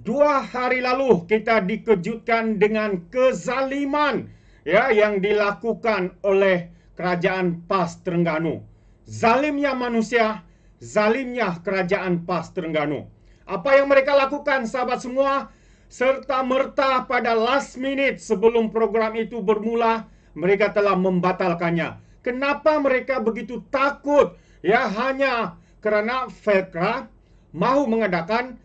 2 hari lalu kita dikejutkan dengan kezaliman yang dilakukan oleh kerajaan PAS Terengganu. Zalimnya manusia, zalimnya kerajaan PAS Terengganu. Apa yang mereka lakukan, sahabat semua, serta merta pada last minute sebelum program itu bermula, mereka telah membatalkannya. Kenapa mereka begitu takut? Hanya kerana Felkra mahu mengadakan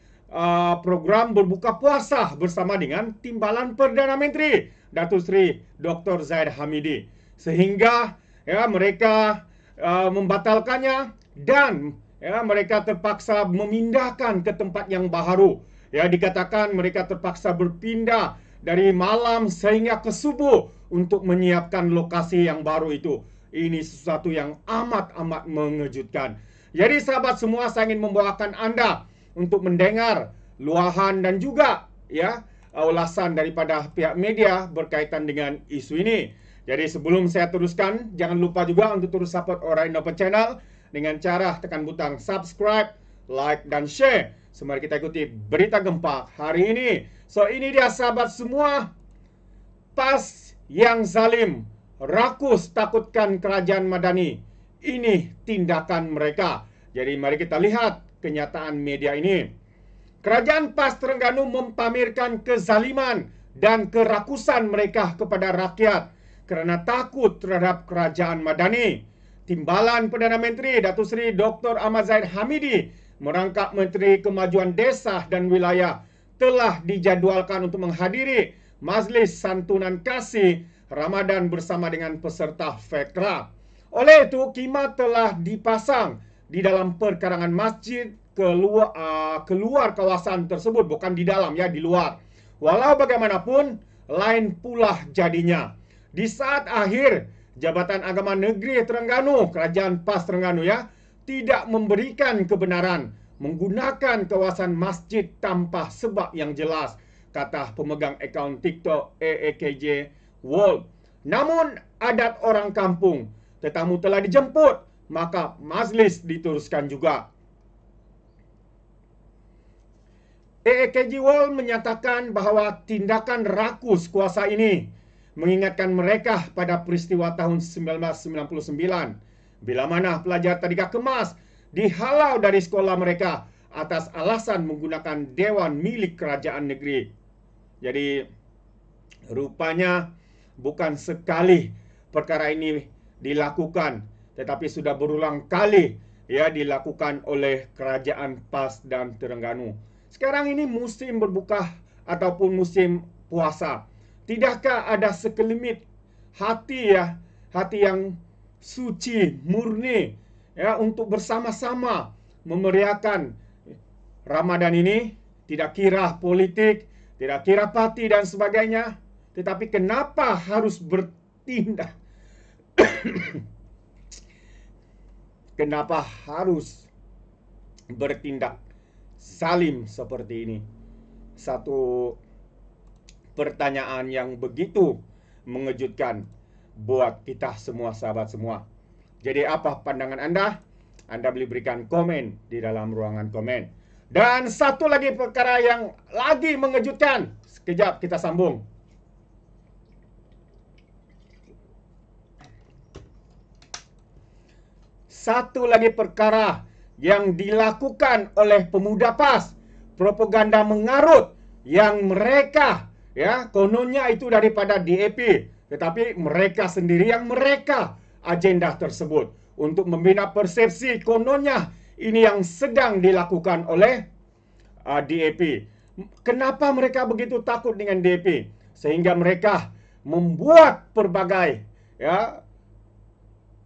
program berbuka puasa bersama dengan Timbalan Perdana Menteri Datuk Seri Dr. Zahid Hamidi, sehingga mereka membatalkannya dan mereka terpaksa memindahkan ke tempat yang baru. Dikatakan mereka terpaksa berpindah dari malam sehingga ke subuh untuk menyiapkan lokasi yang baru itu. Ini sesuatu yang amat-amat mengejutkan. Jadi sahabat semua, saya ingin membawakan Anda untuk mendengar luahan dan juga ulasan daripada pihak media berkaitan dengan isu ini. Jadi sebelum saya teruskan, jangan lupa juga untuk terus support Orang Indo Channel dengan cara tekan butang subscribe, like dan share. Mari kita ikuti berita gempa hari ini. So ini dia sahabat semua, PAS yang zalim, rakus takutkan kerajaan Madani. Ini tindakan mereka. Jadi mari kita lihat kenyataan media ini. Kerajaan PAS Terengganu mempamerkan kezaliman dan kerakusan mereka kepada rakyat kerana takut terhadap kerajaan Madani. Timbalan Perdana Menteri Datuk Seri Dr. Ahmad Zahid Hamidi merangkap Menteri Kemajuan Desa dan Wilayah telah dijadualkan untuk menghadiri Majlis Santunan Kasih Ramadan bersama dengan peserta Felkra. Oleh itu, khemah telah dipasang di dalam perkarangan masjid keluar kawasan tersebut, bukan di dalam, di luar. Walau bagaimanapun, lain pula jadinya. Di saat akhir Jabatan Agama Negeri Terengganu, Kerajaan PAS Terengganu tidak memberikan kebenaran menggunakan kawasan masjid tanpa sebab yang jelas, kata pemegang akaun TikTok AAKJ World. Namun adat orang kampung, tetamu telah dijemput, maka majlis diteruskan juga. AAKJ World menyatakan bahawa tindakan rakus kuasa ini mengingatkan mereka pada peristiwa tahun 1999 bila mana pelajar tadika kemas dihalau dari sekolah mereka atas alasan menggunakan dewan milik kerajaan negeri. Jadi rupanya bukan sekali perkara ini dilakukan, tetapi sudah berulang kali dilakukan oleh kerajaan PAS dan Terengganu. Sekarang ini musim berbuka ataupun musim puasa. Tidakkah ada sekelimit hati hati yang suci, murni untuk bersama-sama memeriahkan Ramadan ini, tidak kira politik, tidak kira parti dan sebagainya. Tetapi kenapa harus bertindak? Kenapa harus bertindak zalim seperti ini? Satu pertanyaan yang begitu mengejutkan buat kita semua, sahabat semua. Jadi apa pandangan Anda? Anda boleh berikan komen di dalam ruangan komen. Dan satu lagi perkara yang lagi mengejutkan. Sekejap kita sambung. Satu lagi perkara yang dilakukan oleh pemuda PAS. Propaganda mengarut yang mereka kononnya itu daripada DAP, tetapi mereka sendiri yang mereka agenda tersebut untuk membina persepsi kononnya ini yang sedang dilakukan oleh DAP. Kenapa mereka begitu takut dengan DAP sehingga mereka membuat berbagai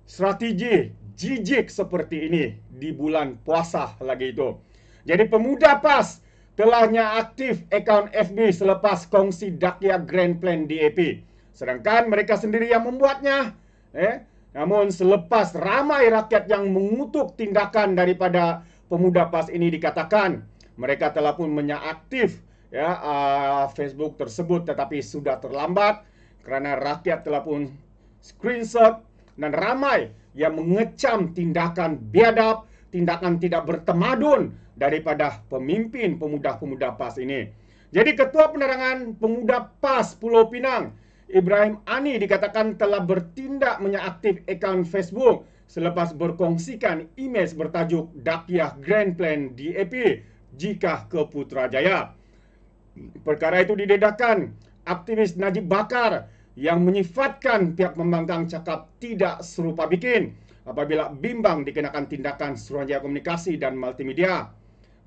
strategi jijik seperti ini di bulan puasa lagi itu. Jadi pemuda PAS telahnya aktif akaun FB selepas kongsi Dakya Grand Plan DAP. Sedangkan mereka sendiri yang membuatnya. Namun selepas ramai rakyat yang mengutuk tindakan daripada pemuda PAS ini, dikatakan mereka telah pun menyaaktif Facebook tersebut, tetapi sudah terlambat kerana rakyat telah pun screenshot dan ramai yang mengecam tindakan biadab, tindakan tidak bertemadun daripada pemimpin pemuda-pemuda PAS ini. Jadi Ketua Penerangan Pemuda PAS Pulau Pinang, Ibrahim Ani, dikatakan telah bertindak menyaktif akaun Facebook selepas berkongsikan imej bertajuk Dakyah Grand Plan DAP jika ke Putrajaya. Perkara itu didedahkan aktivis Najib Bakar yang menyifatkan pihak pembangkang cakap tidak serupa bikin apabila bimbang dikenakan tindakan Suruhanjaya Komunikasi dan Multimedia.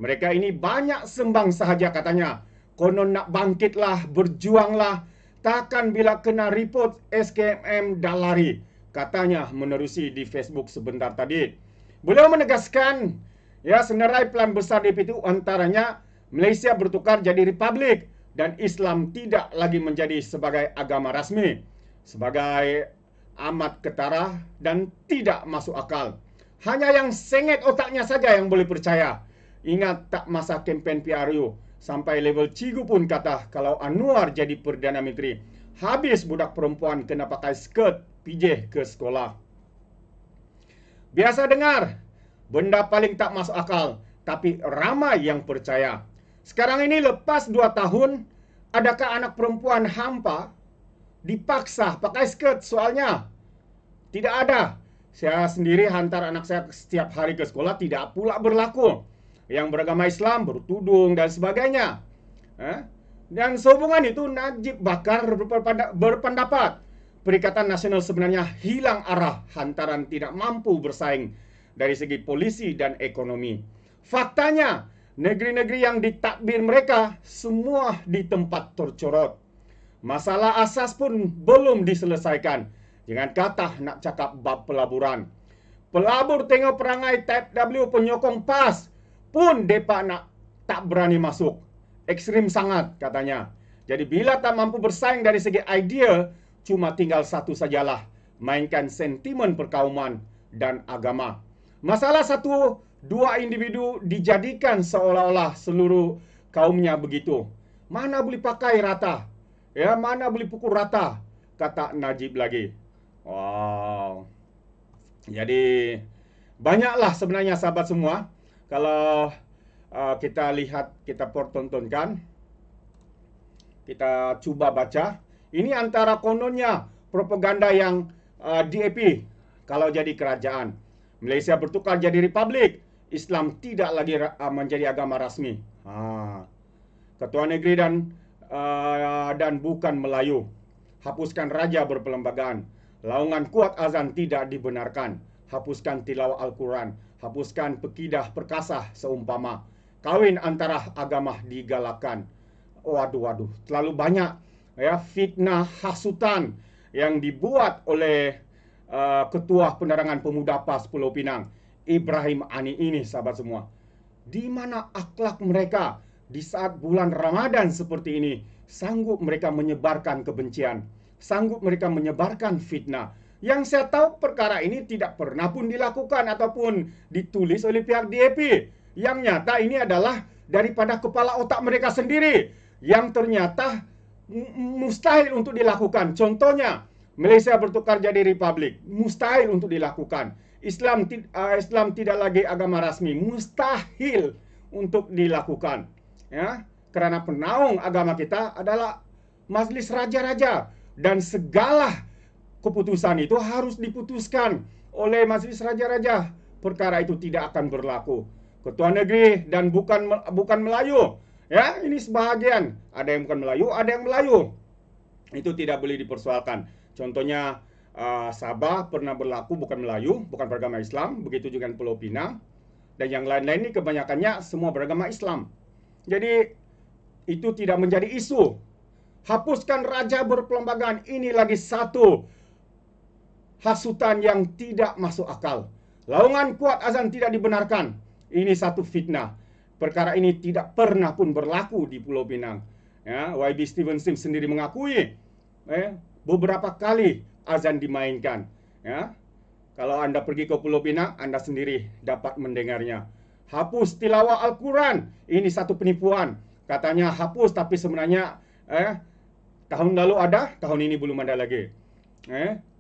Mereka ini banyak sembang sahaja katanya. Konon nak bangkitlah, berjuanglah, takkan bila kena report SKMM dah lari, katanya menerusi di Facebook sebentar tadi. Beliau menegaskan, ya, senarai plan besar DAP itu antaranya Malaysia bertukar jadi republik dan Islam tidak lagi menjadi sebagai agama rasmi, sebagai amat ketara dan tidak masuk akal. Hanya yang sengit otaknya saja yang boleh percaya. Ingat tak masa kempen PRU, sampai level cigu pun kata kalau Anwar jadi Perdana Menteri, habis budak perempuan kena pakai skirt pijeh ke sekolah. Biasa dengar, benda paling tak masuk akal, tapi ramai yang percaya. Sekarang ini lepas 2 tahun, adakah anak perempuan hampa dipaksa pakai skirt soalnya? Tidak ada. Saya sendiri hantar anak saya setiap hari ke sekolah, tidak pula berlaku. Yang beragama Islam, bertudung dan sebagainya. Dan sehubungan itu Najib Bakar berpendapat Perikatan Nasional sebenarnya hilang arah hantaran tidak mampu bersaing dari segi polisi dan ekonomi. Faktanya, negeri-negeri yang ditakbir mereka semua di tempat tercorot. Masalah asas pun belum diselesaikan. Jangan kata nak cakap bab pelaburan. Pelabur tengok perangai Type W penyokong PAS pun depa nak tak berani masuk. Ekstrim sangat katanya. Jadi bila tak mampu bersaing dari segi idea, cuma tinggal satu sajalah, mainkan sentimen perkauman dan agama. Masalah 1-2 individu dijadikan seolah-olah seluruh kaumnya begitu. Mana boleh pakai rata? Ya, mana boleh pukul rata? Kata Najib lagi. Wow. Jadi banyaklah sebenarnya sahabat semua. Kalau kita lihat, kita pertontonkan, kita cuba baca. Ini antara kononnya propaganda yang DAP kalau jadi kerajaan. Malaysia bertukar jadi republik. Islam tidak lagi menjadi agama rasmi. Ketua negeri dan bukan Melayu. Hapuskan raja berperlembagaan. Laungan kuat azan tidak dibenarkan. Hapuskan tilawah Al-Quran. Hapuskan pekidah perkasah seumpama. Kawin antara agama digalakkan. Waduh, terlalu banyak ya fitnah hasutan yang dibuat oleh Ketua Penerangan Pemuda PAS Pulau Pinang, Ibrahim Ani ini, sahabat semua. Di mana akhlak mereka di saat bulan Ramadan seperti ini? Sanggup mereka menyebarkan kebencian, sanggup mereka menyebarkan fitnah. Yang saya tahu perkara ini tidak pernah pun dilakukan ataupun ditulis oleh pihak DAP. Yang nyata ini adalah daripada kepala otak mereka sendiri yang ternyata mustahil untuk dilakukan. Contohnya, Malaysia bertukar jadi republik, mustahil untuk dilakukan. Islam tidak lagi agama rasmi, mustahil untuk dilakukan. Ya, karena penaung agama kita adalah Majlis Raja-Raja dan segala keputusan itu harus diputuskan oleh Majlis Raja-Raja. Perkara itu tidak akan berlaku. Ketua negeri dan bukan Melayu. Ya, ini sebahagian. Ada yang bukan Melayu, ada yang Melayu. Itu tidak boleh dipersoalkan. Contohnya Sabah pernah berlaku bukan Melayu, bukan beragama Islam. Begitu juga Pulau Pinang. Dan yang lain-lain ini kebanyakannya semua beragama Islam. Jadi itu tidak menjadi isu. Hapuskan raja berperlembagaan. Ini lagi satu hasutan yang tidak masuk akal. Laungan kuat azan tidak dibenarkan. Ini satu fitnah. Perkara ini tidak pernah pun berlaku di Pulau Pinang. Ya, YB Stevenson sendiri mengakui beberapa kali azan dimainkan. Ya, kalau Anda pergi ke Pulau Pinang, Anda sendiri dapat mendengarnya. Hapus tilawah Al-Quran. Ini satu penipuan. Katanya hapus, tapi sebenarnya tahun lalu ada, tahun ini belum ada lagi.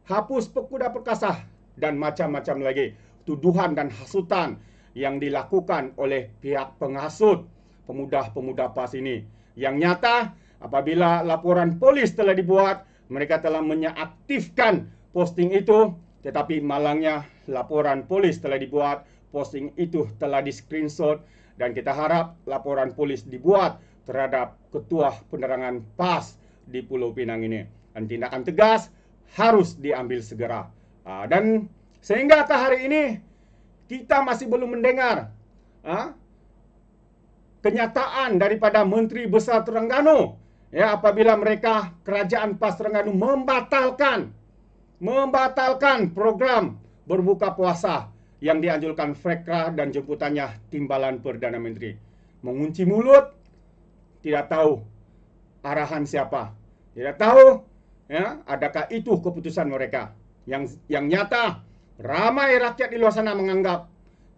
Hapus pekuda perkasah dan macam-macam lagi. Tuduhan dan hasutan yang dilakukan oleh pihak penghasut pemuda-pemuda PAS ini. Yang nyata, apabila laporan polis telah dibuat, mereka telah menyeaktifkan posting itu, tetapi malangnya laporan polis telah dibuat, posting itu telah di-screenshot, dan kita harap laporan polis dibuat terhadap Ketua Penerangan PAS di Pulau Pinang ini. Dan tindakan tegas harus diambil segera. Dan sehingga ke hari ini, kita masih belum mendengar kenyataan daripada Menteri Besar Terengganu, ya, apabila mereka kerajaan PAS Terengganu membatalkan program berbuka puasa yang dianjurkan FREKRA dan jemputannya Timbalan Perdana Menteri. Mengunci mulut, tidak tahu arahan siapa, tidak tahu, ya, adakah itu keputusan mereka. Yang nyata, ramai rakyat di luar sana menganggap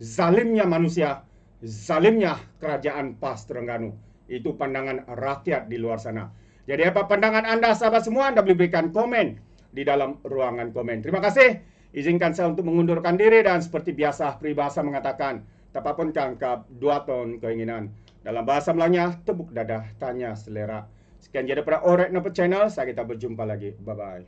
zalimnya manusia, zalimnya kerajaan PAS Terengganu. Itu pandangan rakyat di luar sana. Jadi apa pandangan Anda, sahabat semua? Anda boleh berikan komen di dalam ruangan komen. Terima kasih. Izinkan saya untuk mengundurkan diri, dan seperti biasa peribahasa mengatakan, tapapun tangkap 2 ton keinginan. Dalam bahasa Melayunya, tepuk dada, tanya selera. Sekian jadi daripada Orek Napa Channel. Saya kita berjumpa lagi. Bye-bye.